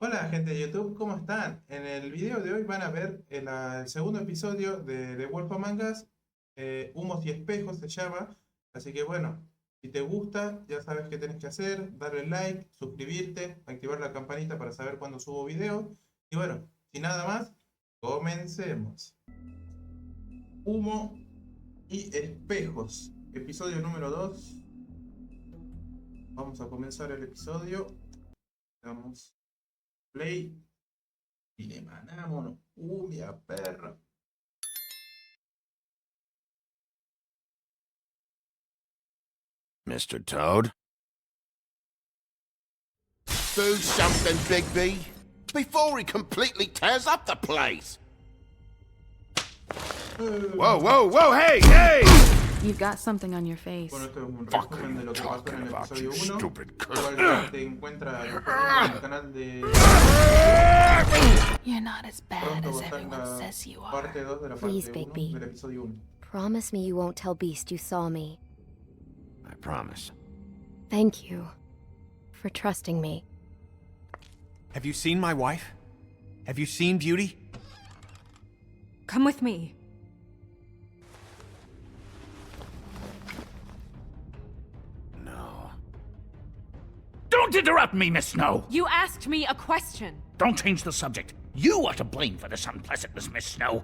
Hola gente de YouTube, ¿cómo están? En el video de hoy van a ver el segundo episodio de Wolf Among Us, Humos y espejos se llama. Así que bueno, si te gusta, ya sabes qué tienes que hacer, darle like, suscribirte, activar la campanita para saber cuando subo videos. Y bueno, sin nada más, comencemos. Humo y espejos, episodio número 2. Vamos a comenzar el episodio. Damos play. Y le mandamos cumbia, perro. Mr. Toad? Do something, Bigby, before he completely tears up the place! Whoa, whoa, whoa, hey, hey! You've got something on your face. Bueno, esto es un Fucking resumen de lo que pasó en el talking episodio about you 1. stupid Igual cunt. te encuentra disponible en el canal de... You're not as bad Pronto as va a estar everyone la says you are. parte 2 de la Please, parte 1 Bigby. del episodio 1. Promise me you won't tell Beast you saw me. I promise. Thank you for trusting me. Have you seen my wife? Have you seen Beauty? Come with me. No. Don't interrupt me, Miss Snow! You asked me a question. Don't change the subject. You are to blame for this unpleasantness, Miss Snow.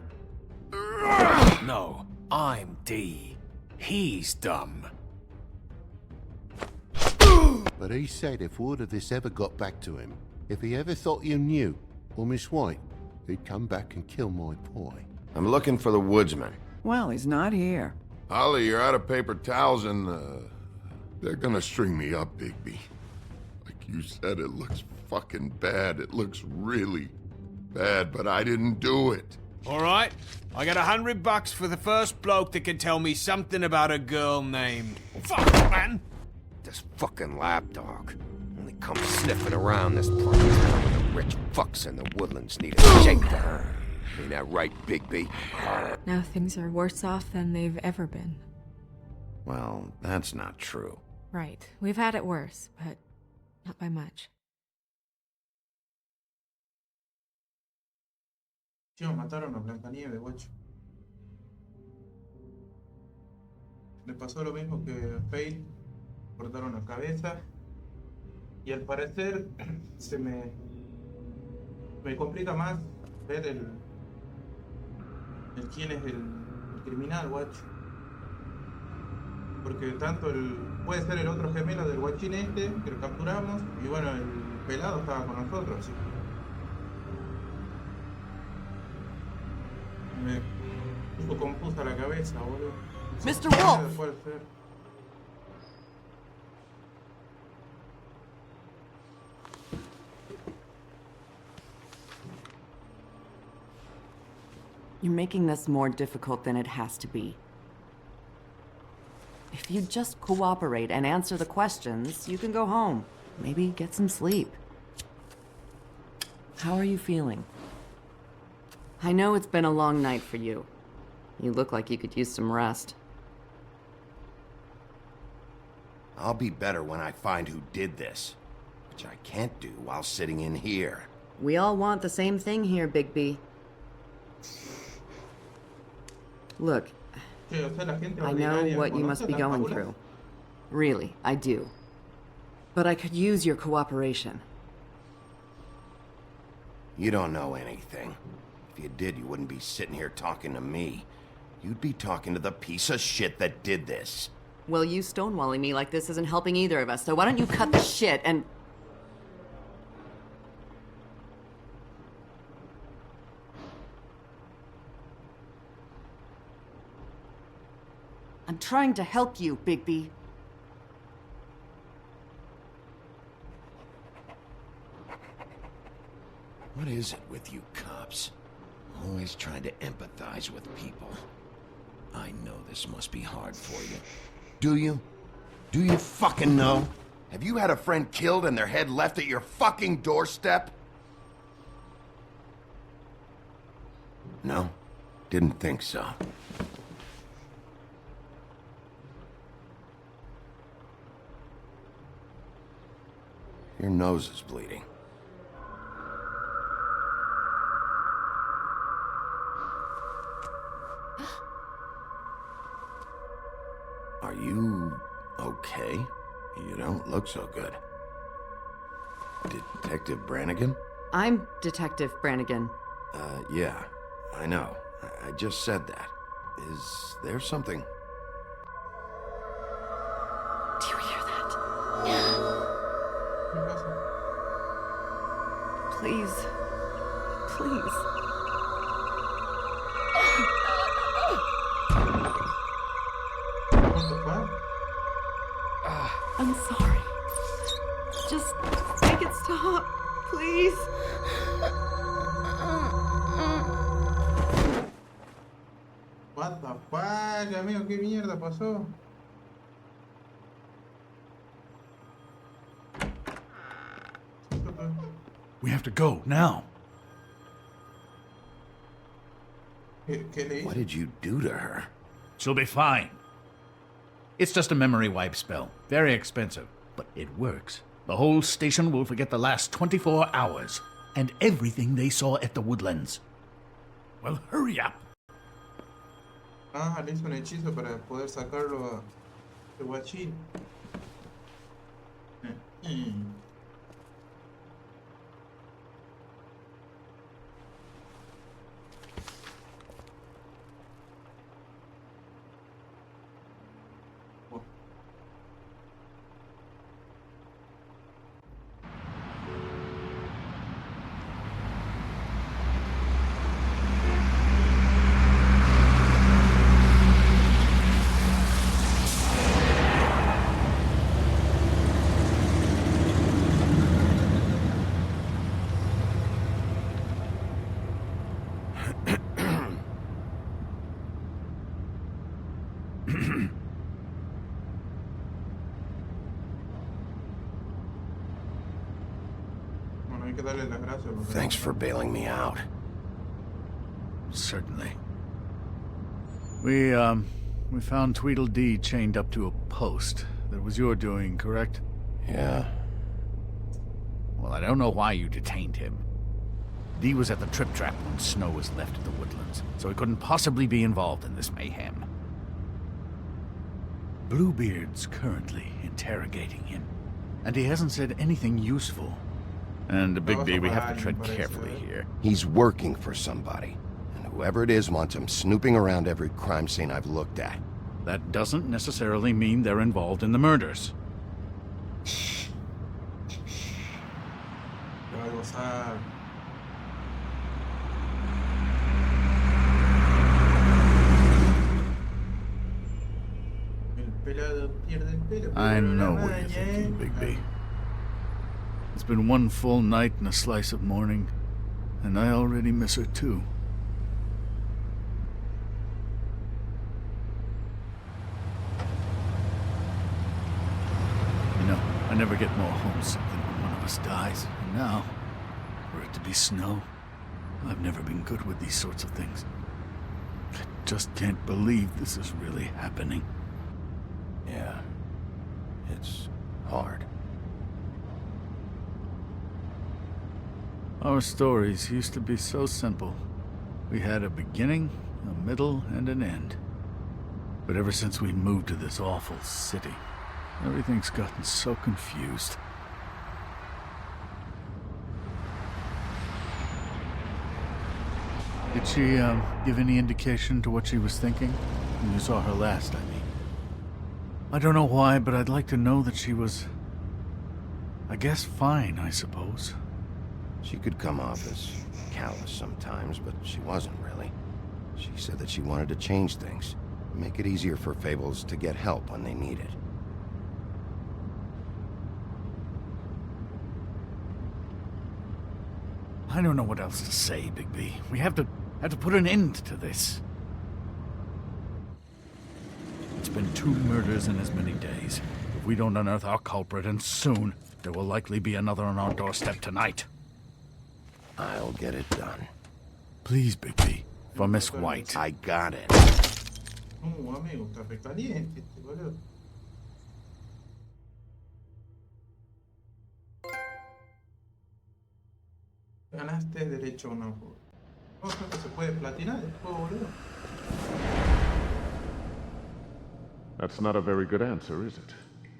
No, I'm D. He's dumb. But he said if word of this ever got back to him, if he ever thought you knew, or Miss White, he'd come back and kill my boy. I'm looking for the woodsman. Well, he's not here. Holly, you're out of paper towels and, they're gonna string me up, Bigby. Like you said, it looks fucking bad. It looks really bad, but I didn't do it. All right, I got $100 for the first bloke that can tell me something about a girl named... Fuck, man! This fucking lapdog only comes sniffing around this part of town when the rich fucks in the woodlands need a shake to her. Ain't that right, Bigby? Now things are worse off than they've ever been. Well, that's not true. Right. We've had it worse, but not by much. Tío, mataron a Blancanieves, guacho. Le pasó lo mismo que a Faith. Cortaron la cabeza. Y al parecer se me complica más ver el quién es el criminal, guacho. Porque tanto puede ser el otro gemelo del guachín este, que lo capturamos, y bueno, el pelado estaba con nosotros, ¿sí? Me puso confusa la cabeza, boludo. Mr. Wolf! Puede ser. You're making this more difficult than it has to be. If you just cooperate and answer the questions, you can go home. Maybe get some sleep. How are you feeling? I know it's been a long night for you. You look like you could use some rest. I'll be better when I find who did this, which I can't do while sitting in here. We all want the same thing here, Bigby. Look, Che, o sea, la gente I know ordinaria what you conoce must be tantas going bolas. through. Really, I do. But I could use your cooperation. You don't know anything. If you did, you wouldn't be sitting here talking to me. You'd be talking to the piece of shit that did this. Well, you stonewalling me like this isn't helping either of us, so why don't you cut the shit and... I'm trying to help you, Bigby. What is it with you cops? Always trying to empathize with people. I know this must be hard for you. Do you? Do you fucking know? Have you had a friend killed and their head left at your fucking doorstep? No? Didn't think so. Your nose is bleeding. Are you okay? You don't look so good. Detective Brannigan? I'm Detective Brannigan. Yeah, I know. I just said that. Is there something? Do you hear that? ¿Qué pasa? Please. Please. What the fuck? I'm sorry. Just make it stop, please. What the fuck, amigo, ¿qué mierda pasó? We have to go now. ¿Qué le What hice? did you do to her? She'll be fine. It's just a memory wipe spell. Very expensive, but it works. The whole station will forget the last 24 hours and everything they saw at the Woodlands. Well, hurry up. Ah, le hizo un hechizo para poder sacarlo de guachín. Bueno, hay que darle las gracias. porque- Thanks for bailing me out. Certainly. We found Tweedledee chained up to a post. That was your doing, correct? Yeah. Well, I don't know why you detained him. Dee was at the Trip Trap when Snow was left at the Woodlands, so he couldn't possibly be involved in this mayhem. Bluebeard's currently interrogating him, and he hasn't said anything useful. And Bigby, we have to tread carefully here. He's working for somebody. And whoever it is wants him snooping around every crime scene I've looked at. That doesn't necessarily mean they're involved in the murders. Te va a gozar. El pelado pierde el pelo. I pero la know what you're maña, thinking, Bigby. It's been one full night and a slice of morning, and I already miss her too. You know, I never get more homesick than when one of us dies. And now, for it to be Snow, I've never been good with these sorts of things. I just can't believe this is really happening. Yeah. It's hard. Our stories used to be so simple. We had a beginning, a middle, and an end. But ever since we moved to this awful city, everything's gotten so confused. Did she, give any indication to what she was thinking? When you saw her last, I mean. I don't know why, but I'd like to know that she was... I guess fine, I suppose. She could come off as callous sometimes, but she wasn't really. She said that she wanted to change things, make it easier for Fables to get help when they need it. I don't know what else to say, Bigby. We have to put an end to this. It's been 2 murders in as many days. If we don't unearth our culprit, and soon, there will likely be another on our doorstep tonight. I'll get it done. Please, Bigby. For Miss White. I got it. Amigo, café caliente, este boludo. Ganaste derecho a una juego. No creo que se puede platinar el juego, boludo. That's not a very good answer, is it?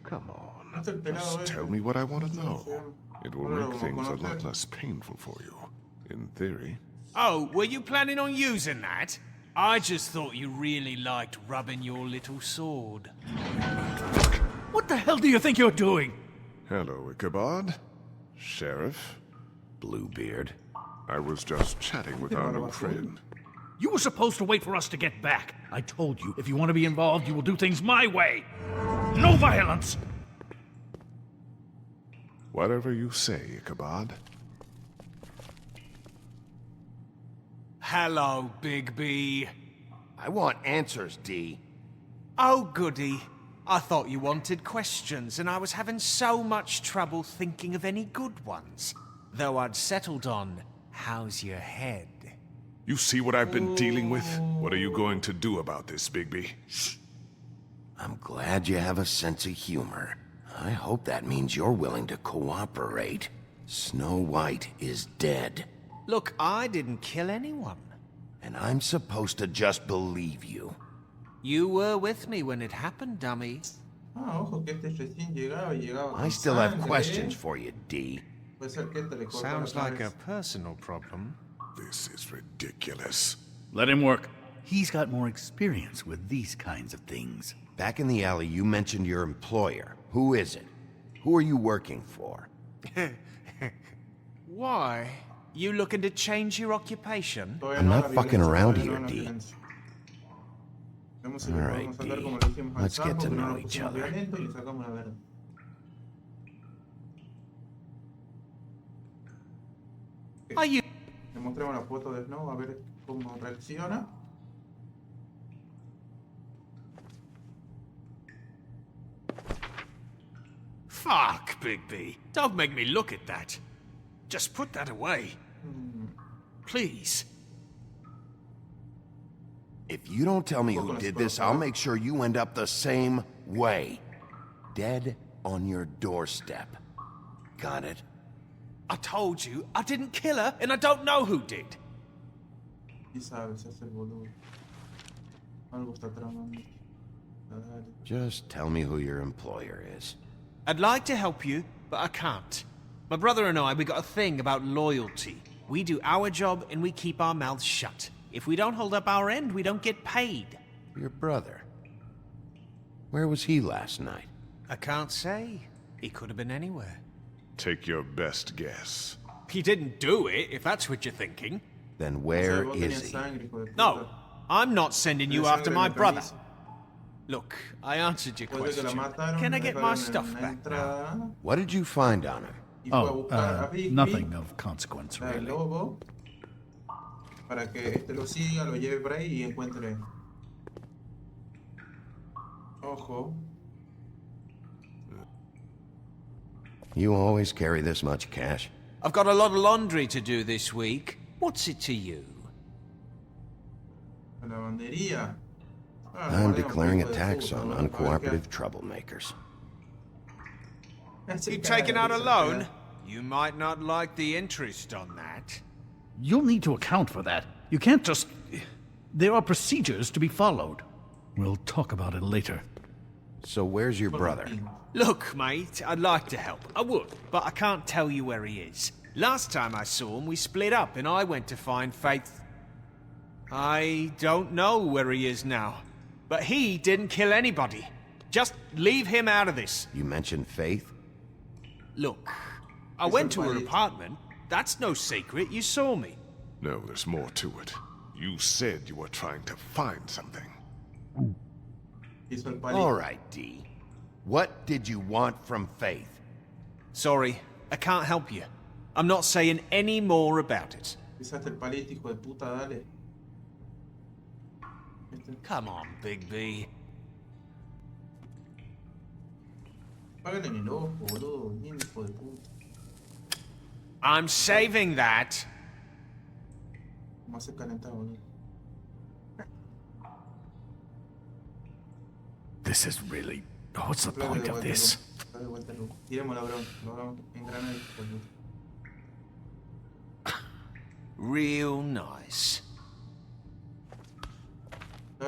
Come on. Just tell me what I want to know. It will make things a lot less painful for you. In theory. Oh, were you planning on using that? I just thought you really liked rubbing your little sword. What the hell do you think you're doing? Hello, Ichabod. Sheriff. Bluebeard. I was just chatting with our new friend. You were supposed to wait for us to get back. I told you, if you want to be involved, you will do things my way. No violence! Whatever you say, Ichabod. Hello, Bigby. I want answers, D. Oh, goody. I thought you wanted questions, and I was having so much trouble thinking of any good ones. Though I'd settled on, how's your head? You see what I've been dealing with? What are you going to do about this, Bigby? I'm glad you have a sense of humor. I hope that means you're willing to cooperate. Snow White is dead. Look, I didn't kill anyone. And I'm supposed to just believe you. You were with me when it happened, dummy. I still have questions for you, D. Sounds like a personal problem. This is ridiculous. Let him work. He's got more experience with these kinds of things. Back in the alley, you mentioned your employer. Who is it? Who are you working for? Why? You looking to change your occupation? I'm not fucking around here, D. Alright, D. Let's get to know each other. Are you... Le mostramos la foto de Snow a ver cómo reacciona. Fuck, Bigby. Don't make me look at that. Just put that away. Please. If you don't tell me who did this, I'll make sure you end up the same way. Dead on your doorstep. Got it? I told you, I didn't kill her, and I don't know who did. Just tell me who your employer is. I'd like to help you, but I can't. My brother and I, we got a thing about loyalty. We do our job and we keep our mouths shut. If we don't hold up our end, we don't get paid. Your brother? Where was he last night? I can't say. He could have been anywhere. Take your best guess. He didn't do it, if that's what you're thinking. Then where is he? No, I'm not sending you after my brother. Look, I answered your question. Can I get my stuff back now? What did you find on him? Oh, nothing of consequence, really. Para que este lo siga, lo lleve por ahí y encuentre. Ojo. You always carry this much cash? I've got a lot of laundry to do this week. What's it to you? La lavandería. I'm declaring a tax on uncooperative troublemakers. You taking out a loan? You might not like the interest on that. You'll need to account for that. You can't just... There are procedures to be followed. We'll talk about it later. So where's your brother? Look, mate, I'd like to help. I would, but I can't tell you where he is. Last time I saw him, we split up and I went to find Faith. I don't know where he is now. But he didn't kill anybody. Just leave him out of this. You mentioned Faith? Look, I went to her apartment. That's no secret. You saw me. No, there's more to it. You said you were trying to find something. All right, D. What did you want from Faith? Sorry, I can't help you. I'm not saying any more about it. Come on, Bigby. I'm saving that. This is really... What's the point of this? Real nice.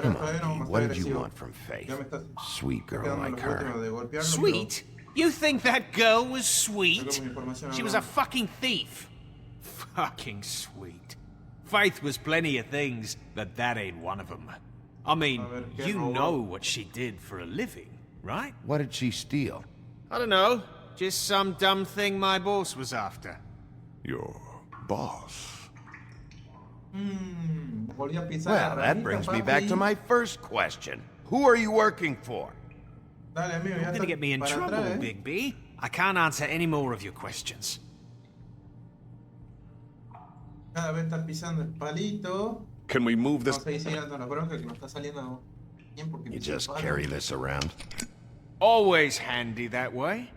Come on, what did you want from Faith? Sweet girl like her. Sweet? You think that girl was sweet? She was a fucking thief. Fucking sweet. Faith was plenty of things, but that ain't one of them. I mean, you know what she did for a living, right? What did she steal? I don't know. Just some dumb thing my boss was after. Your boss? Well, that brings me back to my first question. Who are you working for? You're gonna get me in trouble, Big B. I can't answer any more of your questions. Cada vez estás pisando el palito. Can we move this? Vamos a seguir dando la bronca que nos está saliendo bien porque You just carry this around? Always handy that way.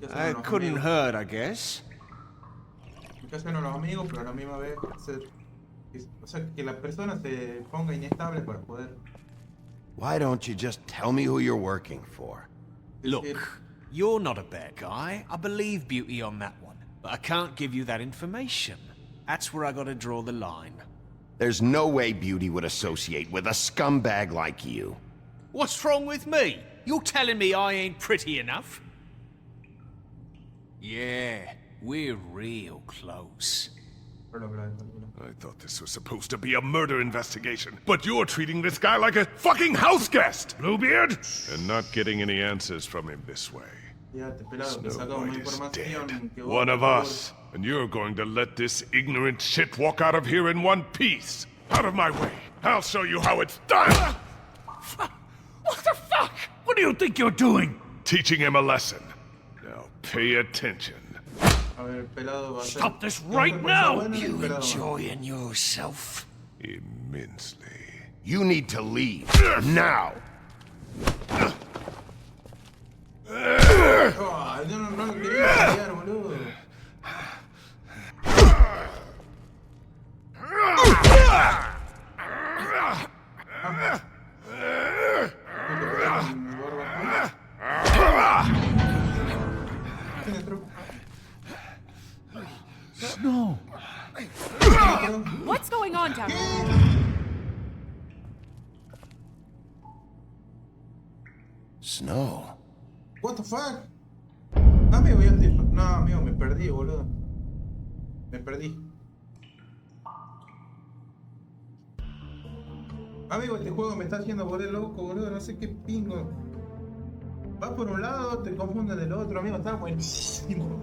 It couldn't hurt, I guess. Que hacen los amigos, pero a la misma vez o sea, que la persona se ponga inestable para poder. Why don't you just tell me who you're working for? Look, you're not a bad guy. I believe Beauty on that one. But I can't give you that information. That's where I gotta draw the line. There's no way Beauty would associate with a scumbag like you. What's wrong with me? You're telling me I ain't pretty enough? Yeah, we're real close. I thought this was supposed to be a murder investigation, but you're treating this guy like a fucking house guest, Bluebeard! And not getting any answers from him this way. Snow White is dead. One of us. And you're going to let this ignorant shit walk out of here in one piece. Out of my way. I'll show you how it's done! What the fuck? What do you think you're doing? Teaching him a lesson. Now pay attention. Stop this right now! You enjoying yourself? Immensely. You need to leave. Now! Yo no quería cambiar, boludo. No. What's going on down here? Snow. What the fuck? Amigo, ya estoy. No, amigo, me perdí, boludo. Me perdí. Amigo, este juego me está haciendo volver loco, boludo. No sé qué pingo. Va por un lado, te confunden del otro, amigo. Está buenísimo.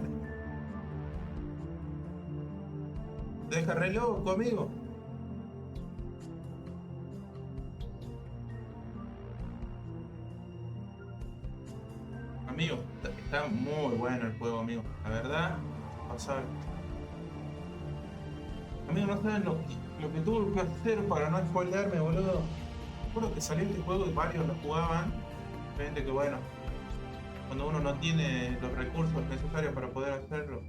Deja re loco, amigo. Amigo, está muy bueno el juego, amigo. La verdad, vas a ver. Amigo, no saben lo que tuve que hacer para no spoilearme, boludo. Recuerdo que salió este juego y varios lo jugaban. Gente que bueno, cuando uno no tiene los recursos necesarios para poder hacerlo.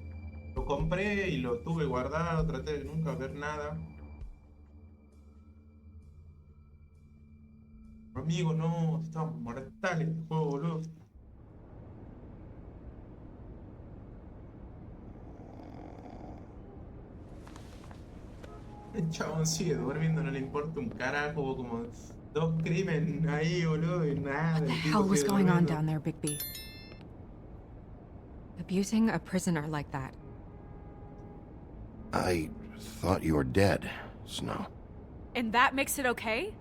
Lo compré y lo tuve guardado, traté de nunca ver nada. Amigo, no, está mortal este juego, boludo. El chabón sigue durmiendo, no le importa un carajo, hubo como 2 crímenes ahí, boludo, y nada. What the hell was going on down there, Bigby? Abusing a prisoner like that. I thought you were dead, Snow. And that makes it okay?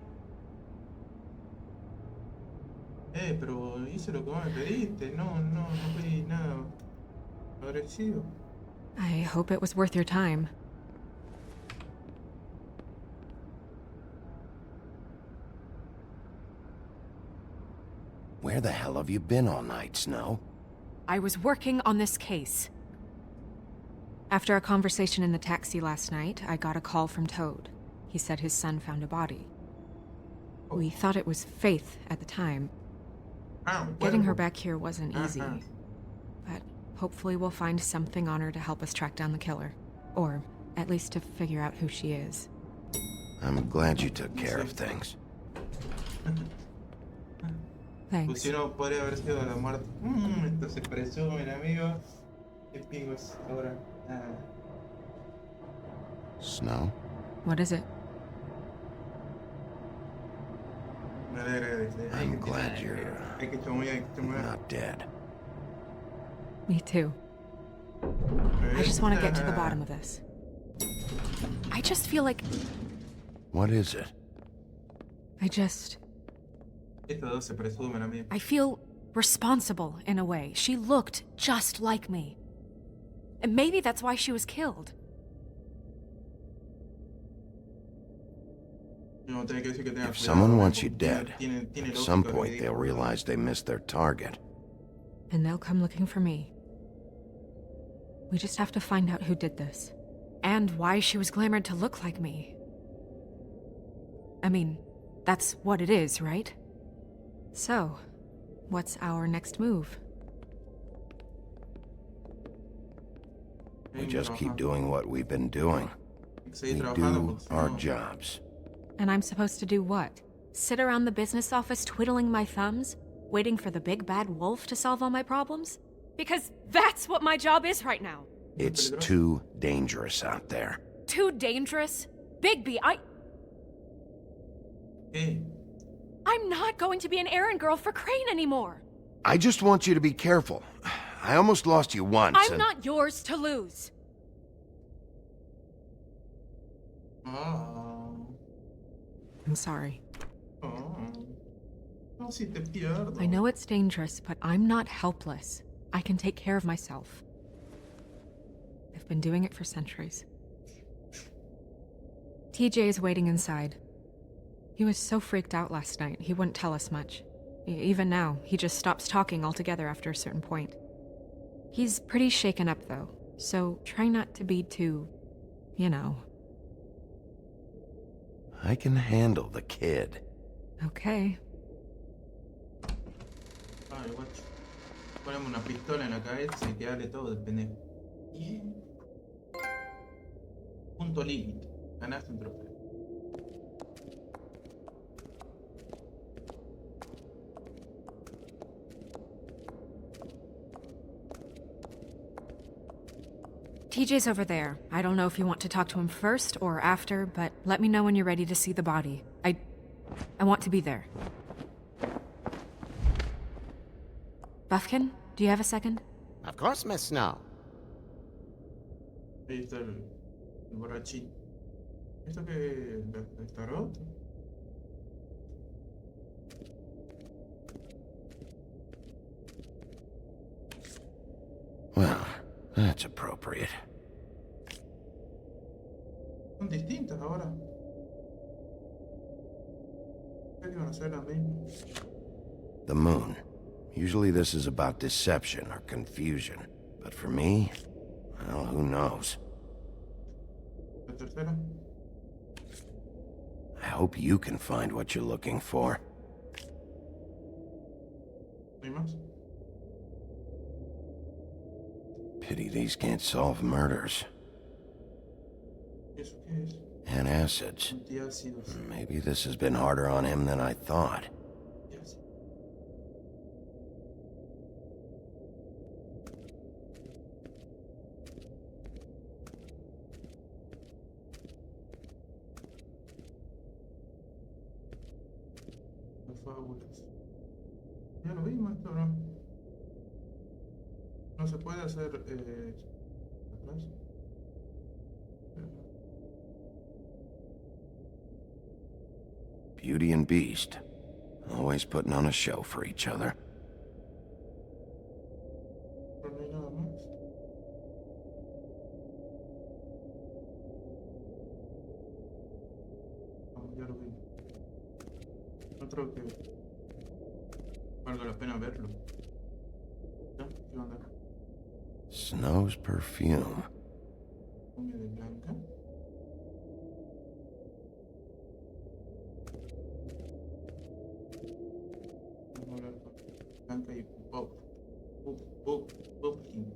Pero hice lo que vos me pediste, no pedí nada agresivo. I hope it was worth your time. Where the hell have you been all night, Snow? I was working on this case. After a conversation in the taxi last night, I got a call from Toad. He said his son found a body. We thought it was Faith at the time. Getting her back here wasn't easy. But hopefully we'll find something on her to help us track down the killer. Or at least to figure out who she is. I'm glad you took care of things. Thanks. Pusieron, podría haber sido la muerte. Esto se presume, amigo. Espejos ahora. Ah. Snow? What is it? Me alegra de I'm glad you're hay que chamuear. not dead. Me too. I just want to get to the bottom of this. I just feel like What is it? Estos dos se presumen, amigo. I feel responsible in a way. She looked just like me. And maybe that's why she was killed. If someone wants you dead, at some point they'll realize they missed their target. And they'll come looking for me. We just have to find out who did this. And why she was glamored to look like me. I mean, that's what it is, right? So, what's our next move? We just keep doing what we've been doing. We do our jobs. And I'm supposed to do what? Sit around the business office twiddling my thumbs, waiting for the big bad wolf to solve all my problems? Because that's what my job is right now. It's too dangerous out there. Too dangerous? Bigby, I'm not going to be an errand girl for Crane anymore. I just want you to be careful. I almost lost you once. I'm not yours to lose. I'm sorry. I know it's dangerous, but I'm not helpless. I can take care of myself. I've been doing it for centuries. TJ is waiting inside. He was so freaked out last night, he wouldn't tell us much. Even now, he just stops talking altogether after a certain point. He's pretty shaken up, though, so try not to be too, you know. I can handle the kid. Okay. Vale, guacho. Ponemos una pistola en la cabeza y que hable todo el pendejo. Y... Punto límite. Ganaste un trofeo. TJ's over there. I don't know if you want to talk to him first or after, but let me know when you're ready to see the body. I want to be there. Buffkin, do you have a second? Of course, Miss Snow. Ahí está el borrachín. ¿Esto que está roto? Well, that's appropriate. Son distintas ahora. Creo que van a ser las mismas. The moon. Usually this is about deception or confusion. But for me, well, who knows? La tercera. I hope you can find what you're looking for. ¿No hay más? Pity these can't solve murders. ¿Eso qué es? Antacids. Antiácidos. Maybe this has been harder on him than I thought. Yes. Las fábulas. Ya lo vimos esto, ¿no? No se puede hacer atrás. Beauty and Beast. Always putting on a show for each other. Pero no hay nada más. Vamos, ya lo vi. No creo que valga la pena verlo. ¿Ya? ¿Qué onda? Snow's perfume. Perfume de Blanca. Vamos a hablar con Blanca y Bob. Bobkin.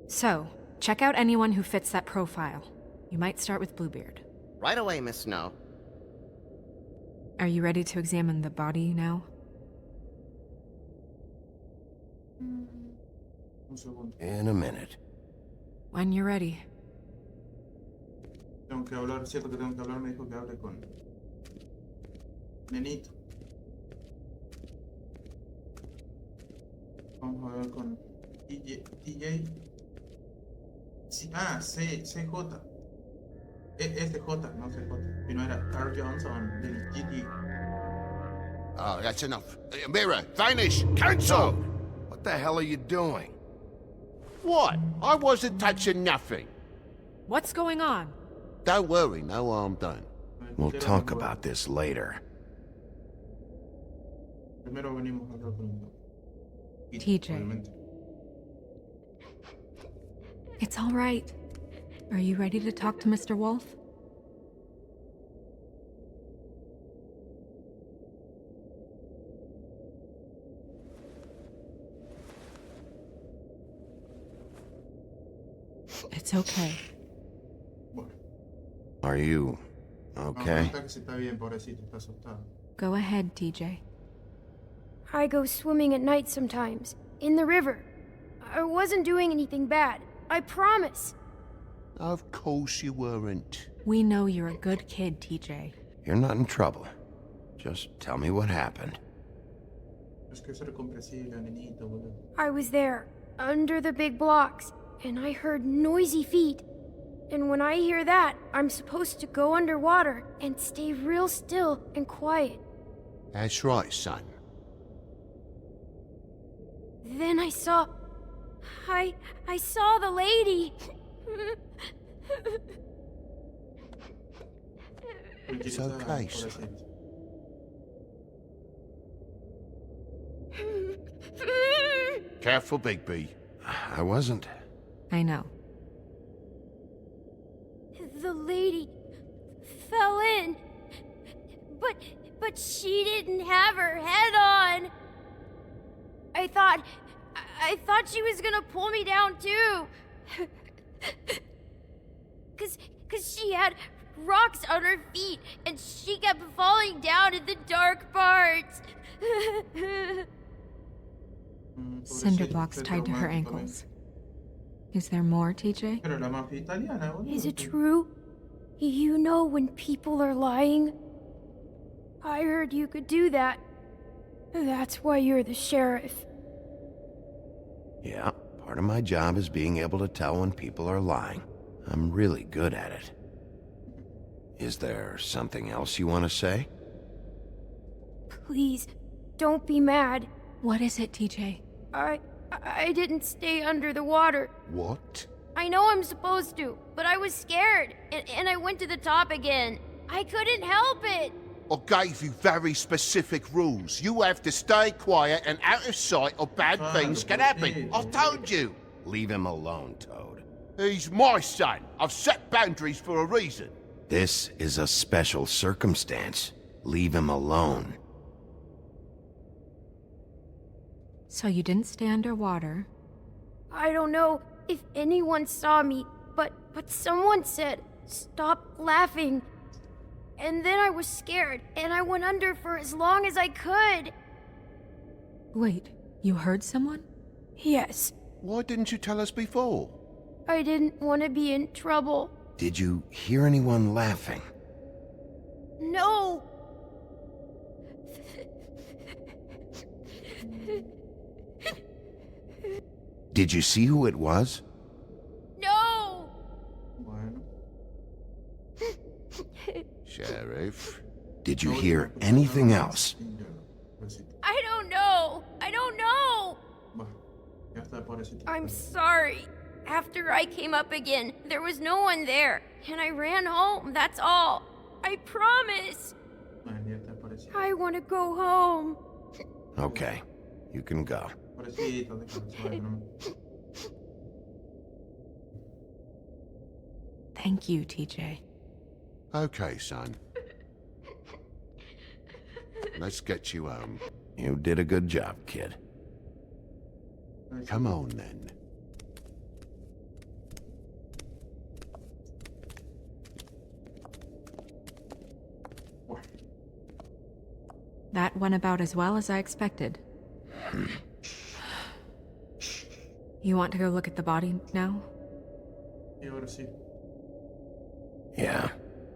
So, check out anyone who fits that profile. You might start with Bluebeard. Right away, Miss Snow. Are you ready to examine the body now? Un segundo. In a minute. When you're ready. Tengo que hablar, cierto que tengo que hablar, me dijo que hable con Nenito. Vamos a ver con TJ. Sí, CJ. Es CJ, no CJ. Si no era Carl Johnson del GT. Oh, that's enough. Mirror, vanish, cancel! What the hell are you doing? What? I wasn't touching nothing. What's going on? Don't worry, no harm done. We'll talk about this later. Primero venimos a hablar con TJ. It's all right. Are you ready to talk to Mr. Wolf? It's okay. Are you okay? Go ahead, TJ. I go swimming at night sometimes, in the river. I wasn't doing anything bad, I promise. Of course you weren't. We know you're a good kid, TJ. You're not in trouble. Just tell me what happened. I was there, under the big blocks, and I heard noisy feet. And when I hear that, I'm supposed to go underwater and stay real still and quiet. That's right, son. Then I saw the lady. It's okay, son. Careful, Bigby. I wasn't. I know. The lady fell in, but she didn't have her head on. I thought she was gonna pull me down too. Cause she had rocks on her feet and she kept falling down in the dark parts. Cinder blocks tied to her ankles. Is there more, TJ? Is it true? You know when people are lying? I heard you could do that. That's why you're the sheriff. Yeah, part of my job is being able to tell when people are lying. I'm really good at it. Is there something else you want to say? Please, don't be mad. What is it, TJ? I didn't stay under the water. What? I know I'm supposed to, but I was scared, and I went to the top again. I couldn't help it. I gave you very specific rules. You have to stay quiet and out of sight or bad things can happen. I've told you. Leave him alone, Toad. He's my son. I've set boundaries for a reason. This is a special circumstance. Leave him alone. So you didn't stay underwater? I don't know if anyone saw me, but someone said, "Stop laughing." And then I was scared, and I went under for as long as I could. Wait, you heard someone? Yes. Why didn't you tell us before? I didn't want to be in trouble. Did you hear anyone laughing? No. Did you see who it was? No. Sheriff? Did you hear anything else? I don't know. I don't know. I'm sorry. After I came up again, there was no one there, and I ran home, that's all. I promise. I want to go home. Okay, you can go. Thank you, TJ. Okay, son. Let's get you home. You did a good job, kid. Come on, then. That went about as well as I expected. You want to go look at the body now? Y ahora sí. Yeah.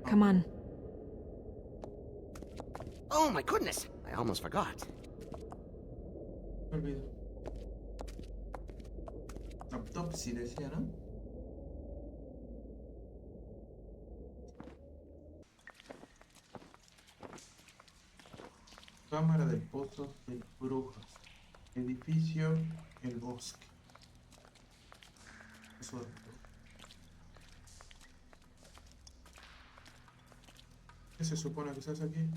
Come on. Oh my goodness! I almost forgot. Me olvido. Autopsia decía, ¿no? Cámara del Pozo de Brujas. Edificio El Bosque. Eso. ¿Qué se supone que se hace aquí?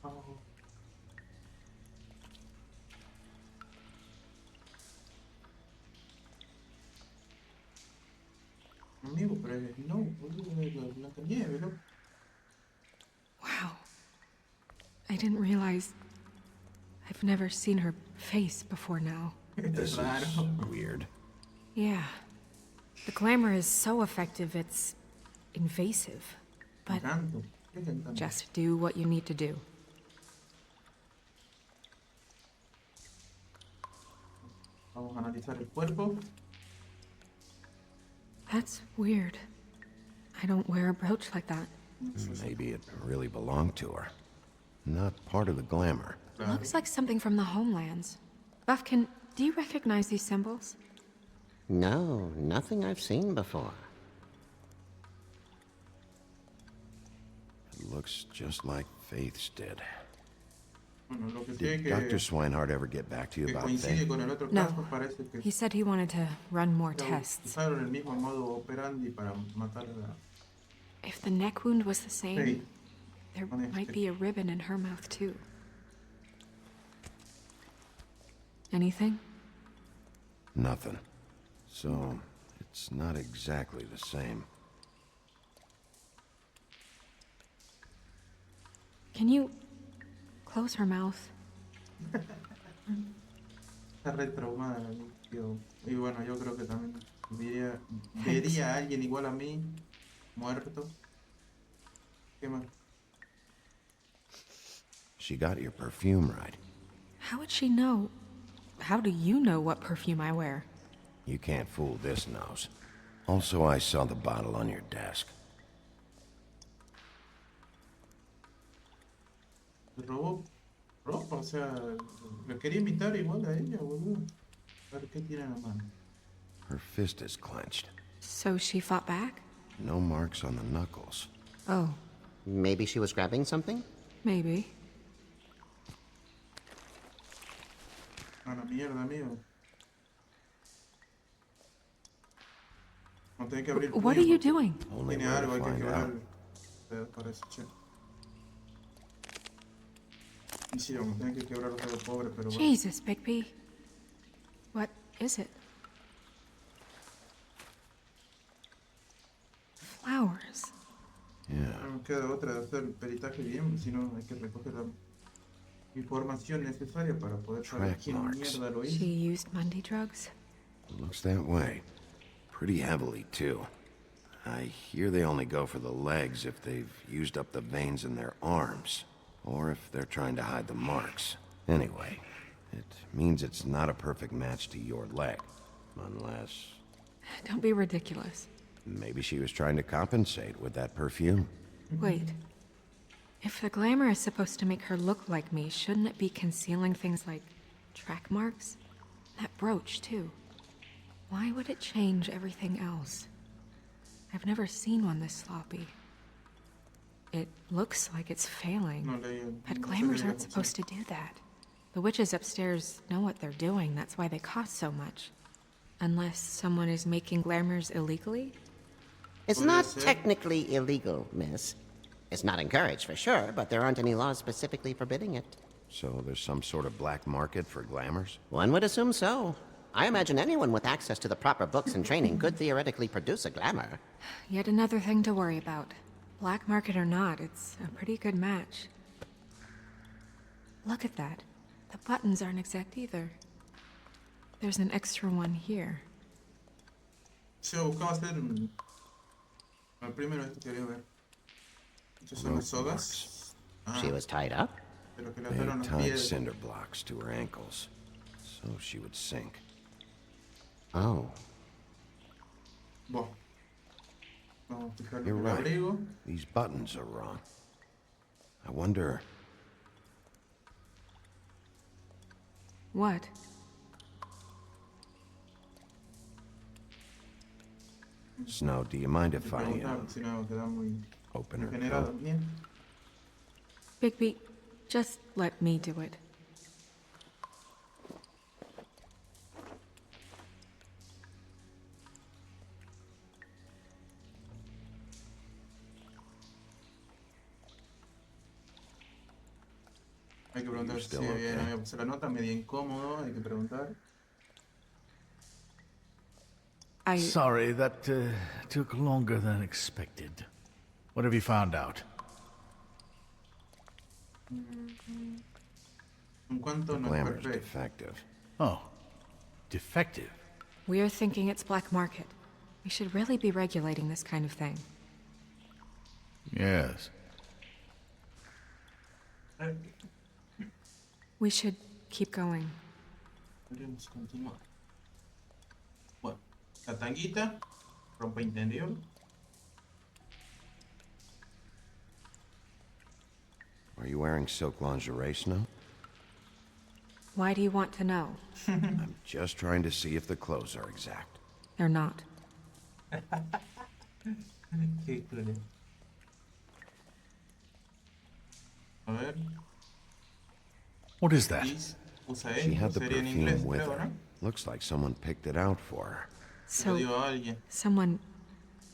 Oh. Amigo, pero no, boludo, la Blancanieves, ¿no? Wow. I didn't realize... I've never seen her face before now. This is weird. Yeah. The glamour is so effective, it's invasive. But just do what you need to do. Vamos a analizar el cuerpo. That's weird. I don't wear a brooch like that. Maybe it really belonged to her. Not part of the glamour. Looks like something from the homelands. Buffkin, do you recognize these symbols? No, nothing I've seen before. It looks just like Faith's did. Bueno, lo que Did sé Dr. Swinehart ever get back to you que about coincide Faith? con el otro No. caso, parece que He said he wanted to run more tests. usaron el mismo modo operandi para matar a If the neck wound was the same, Faith. there might be a ribbon in her mouth too. Anything? Nothing. So, it's not exactly the same. Can you close her mouth? Está re traumada, tío. Y bueno, yo creo que también vería a alguien igual a mí muerto. ¿Qué más? She got your perfume right. How would she know? How do you know what perfume I wear? You can't fool this nose. Also, I saw the bottle on your desk. Robó ropa, o sea, le quería invitar igual a ella, boludo. A ver qué tiene en la mano. Her fist is clenched. So she fought back? No marks on the knuckles. Oh, Maybe she was grabbing something? maybe. A la mierda, amigo. No tiene que abrir el What are puño you porque doing? Only tiene way algo, to hay que find quebrar out. el dedo, parece, che. Y sí, vamos a tener que quebrar los dedos pobres, pero bueno. Jesus, Bigby. What is it? Flowers. Yeah. No nos queda otra de hacer el peritaje bien, si no hay que recoger la información necesaria para poder saber Track quién marks. mierda lo She hizo. used Mundy drugs? Looks that way. Pretty heavily, too. I hear they only go for the legs if they've used up the veins in their arms, or if they're trying to hide the marks. Anyway, it means it's not a perfect match to your leg, unless Don't be ridiculous. maybe she was trying to compensate with that perfume. Wait. If the glamour is supposed to make her look like me, shouldn't it be concealing things like track marks? That brooch, too. Why would it change everything else? I've never seen one this sloppy. It looks like it's failing. No leí, But no sé glamours qué aren't pasó. supposed to do that. The witches upstairs know what they're doing. That's why they cost so much. Unless someone is making glamours illegally? It's Podría not ser. technically illegal, miss. It's not encouraged for sure, but there aren't any laws specifically forbidding it. So there's some sort of black market for glamours? One would assume so. I imagine anyone with access to the proper books and training could theoretically produce a glamour. Yet another thing to worry about. Black market or not, it's a pretty good match. Look at that. The buttons aren't exact either. There's an extra one here. Sí, buscaba hacer el primero esto quería ver. Estos son las sogas. She was tied up? Pero que le They ataron los tied pies. cinder blocks to her ankles, so she would sink. Oh. Bueno. Vamos a fijarnos You're en el right. abrigo. These buttons are wrong. I wonder... What? Snow, do you mind if I Preguntar si no queda muy open her generado. coat? Bien. Bigby, just let me do it. Hay que preguntar si Still bien okay? se la nota medio incómodo, hay que preguntar. Sorry, that took longer than expected. What have you found out? En cuanto no es Glamour's perfecto. defective. Oh, defective. We're thinking it's black market. We should really be regulating this kind of thing. Yes. We should keep going. Podríamos continuar. Bueno, la tanguita, ropa interior. Are you wearing silk lingerie, Snow? Why do you want to know? I'm just trying to see if the clothes are exact. They're not. Qué cruel. A ver. What is that? Usa She esto, had the sería en perfume inglés, with creo, her. ¿no? Looks like someone picked it out for her. Se lo So, dio a alguien. someone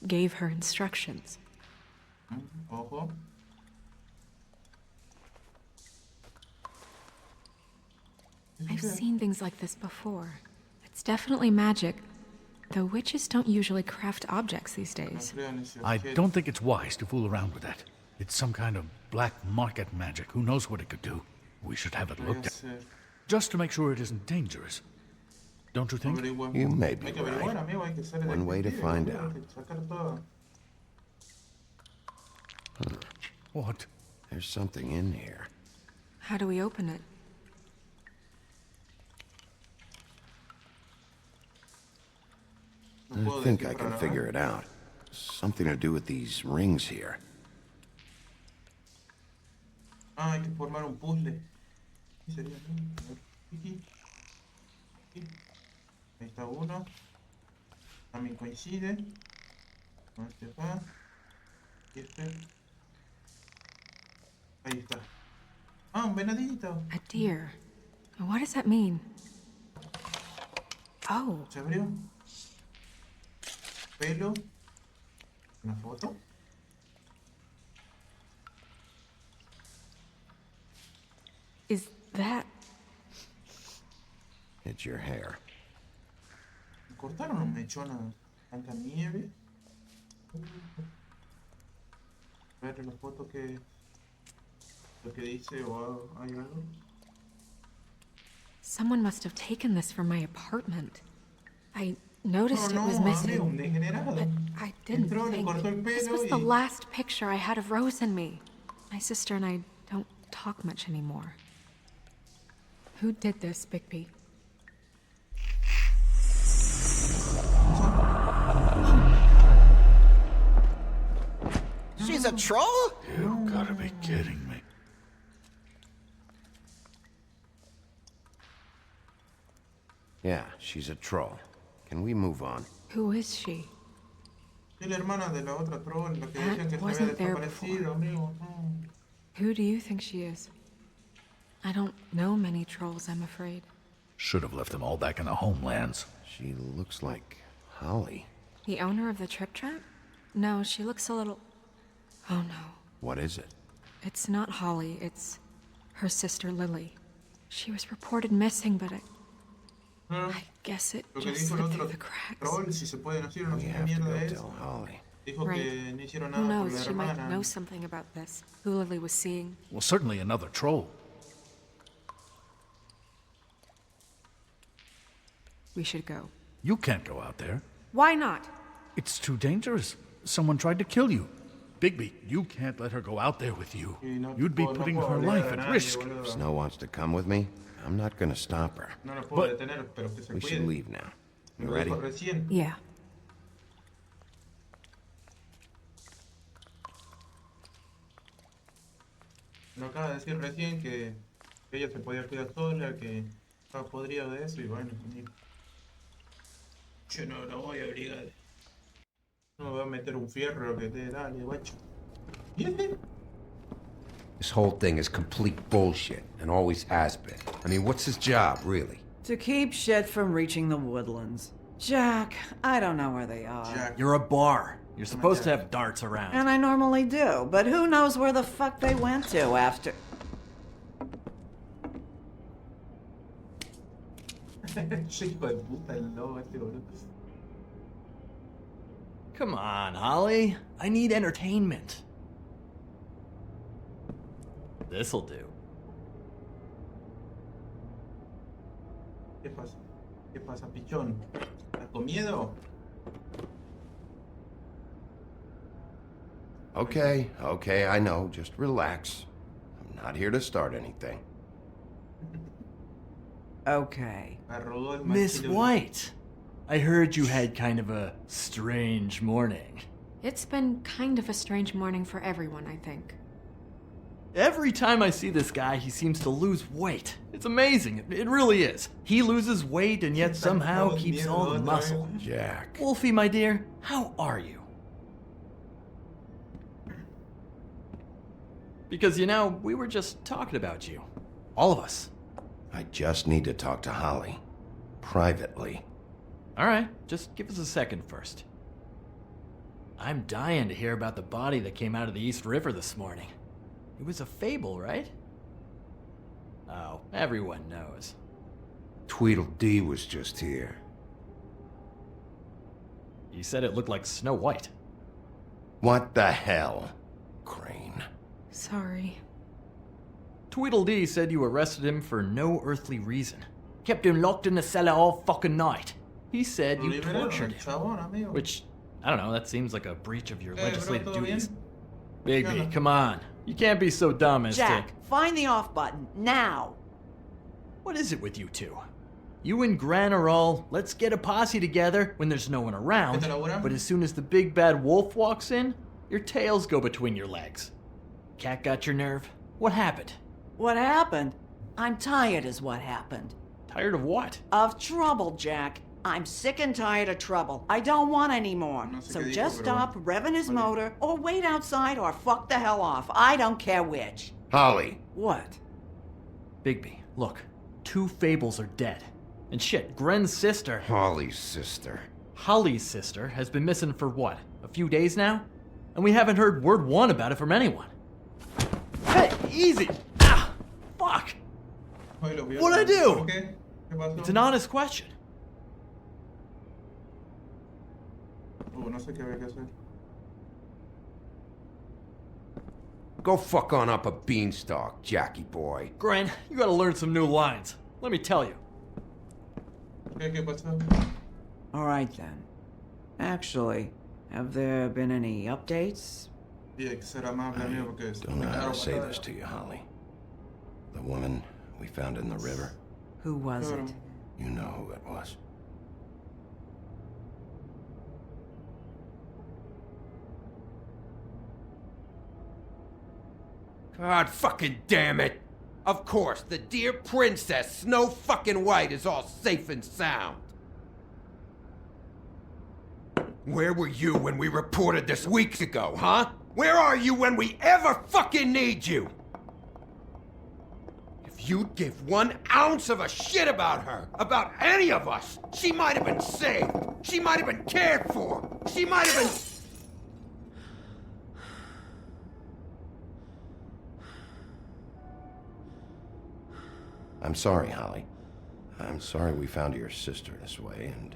gave her instructions. Ojo. I've seen things like this before. It's definitely magic, though witches don't usually craft objects these No days. creo en ese I objeto. don't think it's wise to fool around with that. It's some kind of black market magic. Who knows what it could do? We should have it Podría looked at, ser. just to make sure it isn't dangerous. Don't you think? Averiguemos. You may be Hay que averiguar, right. amigo, hay que ser One way to detective, find amigo, out. hay que sacar todo. What? There's something in here. How do we open it? No I puedo think I can descifrar, figure it out. Something to do with these rings here. Ah, hay que formar un puzzle. ¿Qué sería? Aquí. Aquí. Ahí está uno. También coincide. Con este acá. Y este. Ahí está. Ah, un venadito. A deer. What does that mean? Oh, Se abrió. Pelo. Una foto. is that... It's your hair. ¿Me cortaron un mechón a tanta nieve? A ver la foto que... Lo que dice o hay algo. Someone must have taken this from my apartment. I noticed No, it was no, missing. amigo, un degenerado. But I didn't Entró, le think. cortó el This pelo was the y... last picture I had of Rose and me. My sister and I don't talk much anymore. Who did this, Bigby? She's a troll? You gotta be kidding me. Yeah, she's a troll. Can we move on? Who is she? Es la hermana de la otra troll, la que That decían que se había wasn't there desaparecido, amigo. No. Who do you think she is? I don't know many trolls, I'm afraid. Should have left them all back in the homelands. She looks like Holly. The owner of the trip trap? No, she looks a little... Oh no. What is it? It's not Holly, it's her sister Lily. She was reported missing, but I guess it Lo que just dijo el slipped otro through the cracks. troll, si se puede decir, no We sé qué have to mierda go es. tell Holly. Dijo Right. que no hicieron Who nada por la knows, she might hermana. know something about this. Who Lily was seeing. Well, certainly another troll. We should go. You can't go out there. Why not? It's too dangerous. Someone tried to kill you. Bigby, you can't let her go out there with you. No You'd be putting her life at risk. If Snow wants to come with me, I'm not gonna stop her. No la puedo detener, pero que se We should cuide. leave now. Me You lo ready? dijo recién. Yeah. Me acaba de decir recién que ella se podía cuidar sola, que estaba podrido de eso y bueno, yo no lo voy a obligar. No me voy a meter un fierro que te dale, guacho. This whole thing is complete bullshit, and always has been. I mean, what's his job, really? To keep shit from reaching the woodlands. Jack, I don't know where they are. Jack. You're a bar. You're supposed to have darts around. And I normally do, but who knows where the fuck they went to after... Hijo de puta el lobo este boludo. Come on, Holly. I need entertainment. This'll do. ¿Qué pasa? ¿Qué pasa, pichón? ¿Estás con miedo? Okay, I know. Just relax. I'm not here to start anything. Okay. Miss White, I heard you had kind of a strange morning. It's been kind of a strange morning for everyone, I think. Every time I see this guy, he seems to lose weight. It's amazing. It really is. He loses weight and yet somehow keeps all the muscle. Jack. Wolfie, my dear, how are you? Because, you know, we were just talking about you. All of us. I just need to talk to Holly. Privately. All right, just give us a second first. I'm dying to hear about the body that came out of the East River this morning. It was a fable, right? Oh, everyone knows. Tweedledee was just here. You said it looked like Snow White. What the hell, Crane? Sorry. Tweedledee said you arrested him for no earthly reason. Kept him locked in the cellar all fucking night. He said you tortured him. Which, I don't know, that seems like a breach of your legislative duties. Bigby, come on. You can't be so dumb as Jack, find the off button, now! What is it with you two? You and Gran are all, let's get a posse together when there's no one around, but as soon as the big bad wolf walks in, your tails go between your legs. Cat got your nerve? What happened? What happened? I'm tired is what happened. Tired of what? Of trouble, Jack. I'm sick and tired of trouble. I don't want any more. So just stop revving his motor, or wait outside, or fuck the hell off. I don't care which. Holly! What? Bigby, look. 2 fables are dead. And shit, Gren's sister... Holly's sister. Holly's sister has been missing for what? A few days now? And we haven't heard word one about it from anyone. Hey, easy! Ah! Fuck! What'd I do? It's an honest question. No sé qué había que hacer. Go fuck on up a beanstalk, Jackie boy. Gren, you gotta learn some new lines. Let me tell you. ¿Qué pasó? Alright then. Actually, have there been any updates? Don't know how to say this to you, Holly. The woman we found in the river. Who was it? You know who it was. God fucking damn it! Of course, the dear princess, Snow fucking White, is all safe and sound. Where were you when we reported this weeks ago, huh? Where are you when we ever fucking need you? If you'd give 1 ounce of a shit about her, about any of us, she might have been saved. She might have been cared for. She might have been... I'm sorry, Holly. I'm sorry we found your sister this way, and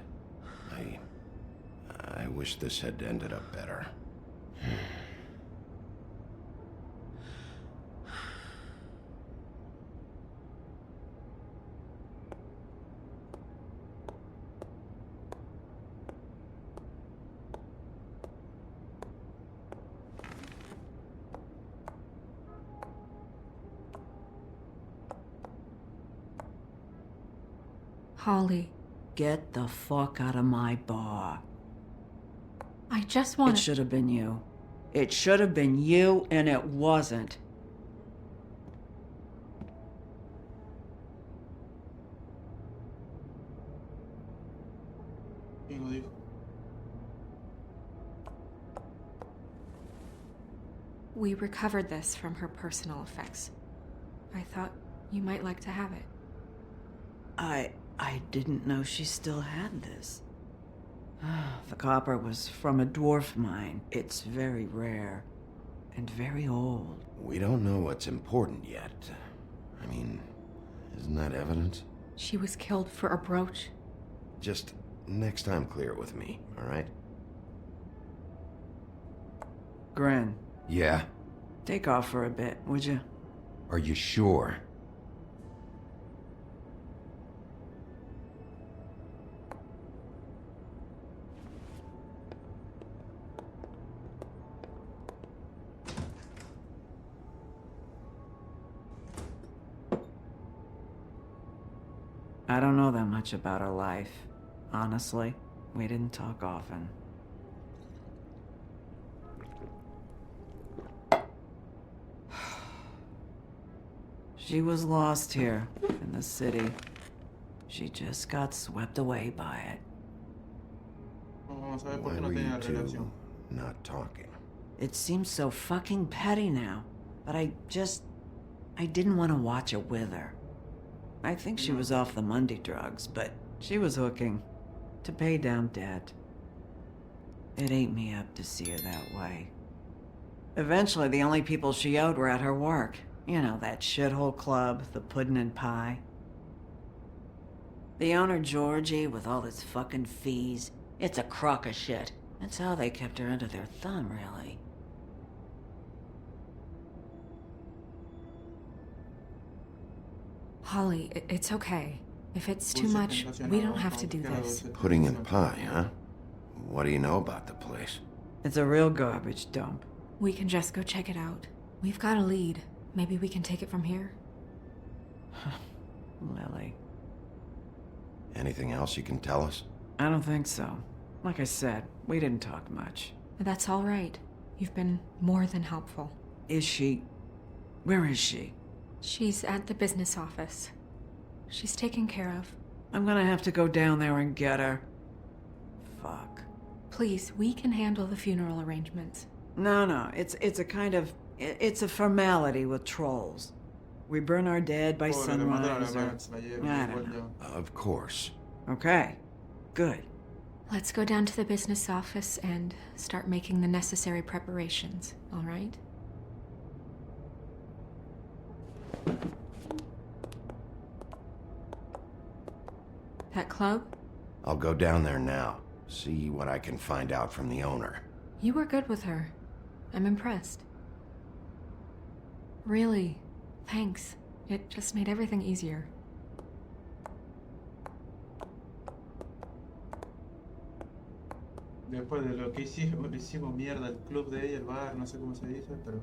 I wish this had ended up better. Holly. Get the fuck out of my bar. I just want It should have been you. It should have been you, and it wasn't. We recovered this from her personal effects. I thought you might like to have it. I didn't know she still had this. The copper was from a dwarf mine. It's very rare. And very old. We don't know what's important yet. I mean, isn't that evidence? She was killed for a brooch. Just next time clear it with me, all right? Gren. Yeah? Take off for a bit, would you? Are you sure? I don't know that much about her life. Honestly, we didn't talk often. She was lost here, in the city. She just got swept away by it. Why were you two not talking? It seems so fucking petty now, but I didn't want to watch it with her. I think she was off the Monday drugs, but she was hooking to pay down debt. It ate me up to see her that way. Eventually, the only people she owed were at her work. You know, that shithole club, the Puddin' and Pie. The owner, Georgie, with all his fucking fees. It's a crock of shit. That's how they kept her under their thumb, really. Holly, it's okay. If it's too much, we don't have to do this. Pudding and pie, huh? What do you know about the place? It's a real garbage dump. We can just go check it out. We've got a lead. Maybe we can take it from here. Lily. Anything else you can tell us? I don't think so. Like I said, we didn't talk much. That's all right. You've been more than helpful. Is she... Where is she? She's at the business office. She's taken care of. I'm gonna have to go down there and get her. Fuck. Please, we can handle the funeral arrangements. No, it's a kind of... It's a formality with trolls. We burn our dead by sunrise or... I don't know. Of course. Okay. Good. Let's go down to the business office and start making the necessary preparations, all right? That club? I'll go down there now. See what I can find out from the owner. You were good with her. I'm impressed. Really, thanks. It just made everything easier. Después de lo que hicimos mierda el club de ella, el bar, no sé cómo se dice, pero...